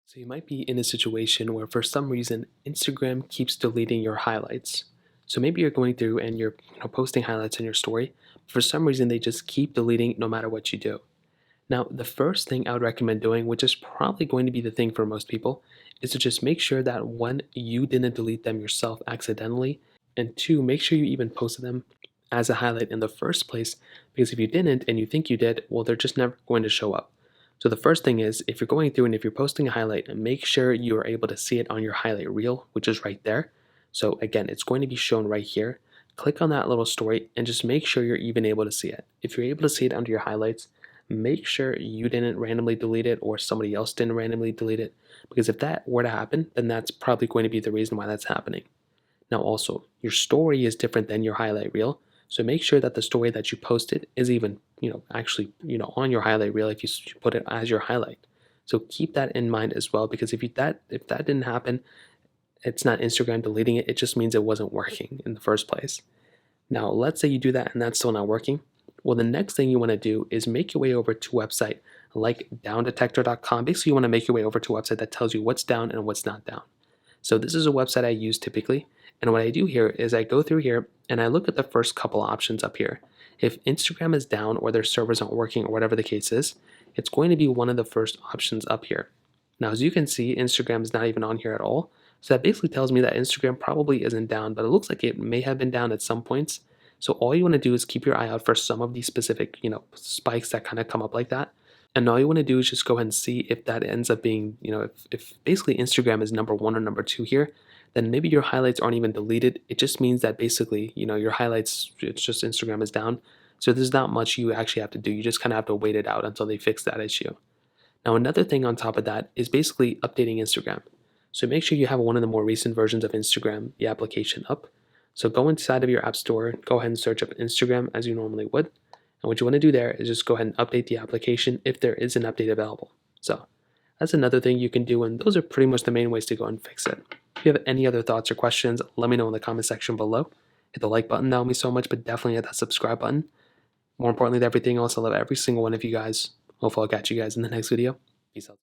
So you might be in a situation where for some reason Instagram keeps deleting your highlights. So maybe you're going through and you're posting highlights in your story. For some reason they just keep deleting no matter what you do. Now, the first thing I would recommend doing, which is probably going to be the thing for most people, is to just make sure that one, you didn't delete them yourself accidentally, and two, make sure you even posted them as a highlight in the first place, because if you didn't and you think you did, well, they're just never going to show up. So the first thing is, if you're going through and if you're posting a highlight, make sure you are able to see it on your highlight reel, which is right there. So again, it's going to be shown right here. Click on that little story and just make sure you're even able to see it. If you're able to see it under your highlights, make sure you didn't randomly delete it or somebody else didn't randomly delete it, because if that were to happen, then that's probably going to be the reason why that's happening. Now also, your story is different than your highlight reel, so make sure that the story that you posted is even, actually, on your highlight reel if you put it as your highlight. So keep that in mind as well, because if that didn't happen, it's not Instagram deleting it, it just means it wasn't working in the first place. Now, let's say you do that and that's still not working. Well, the next thing you want to do is make your way over to a website like downdetector.com. Basically, you want to make your way over to a website that tells you what's down and what's not down. So this is a website I use typically. And what I do here is I go through here and I look at the first couple options up here. If Instagram is down or their servers aren't working or whatever the case is, it's going to be one of the first options up here. Now, as you can see, Instagram is not even on here at all. So that basically tells me that Instagram probably isn't down, but it looks like it may have been down at some points. So all you want to do is keep your eye out for some of these specific, spikes that kind of come up like that. And all you want to do is just go ahead and see if that ends up being, if basically Instagram is number one or number two here, then maybe your highlights aren't even deleted. It just means that basically, your highlights, it's just Instagram is down. So there's not much you actually have to do. You just kind of have to wait it out until they fix that issue. Now, another thing on top of that is basically updating Instagram. So make sure you have one of the more recent versions of Instagram, the application up. So go inside of your app store, go ahead and search up Instagram as you normally would. And what you want to do there is just go ahead and update the application if there is an update available. So that's another thing you can do, and those are pretty much the main ways to go and fix it. If you have any other thoughts or questions, let me know in the comment section below. Hit the like button, that would mean so much, but definitely hit that subscribe button. More importantly than everything else, I love every single one of you guys. Hopefully I'll catch you guys in the next video. Peace out.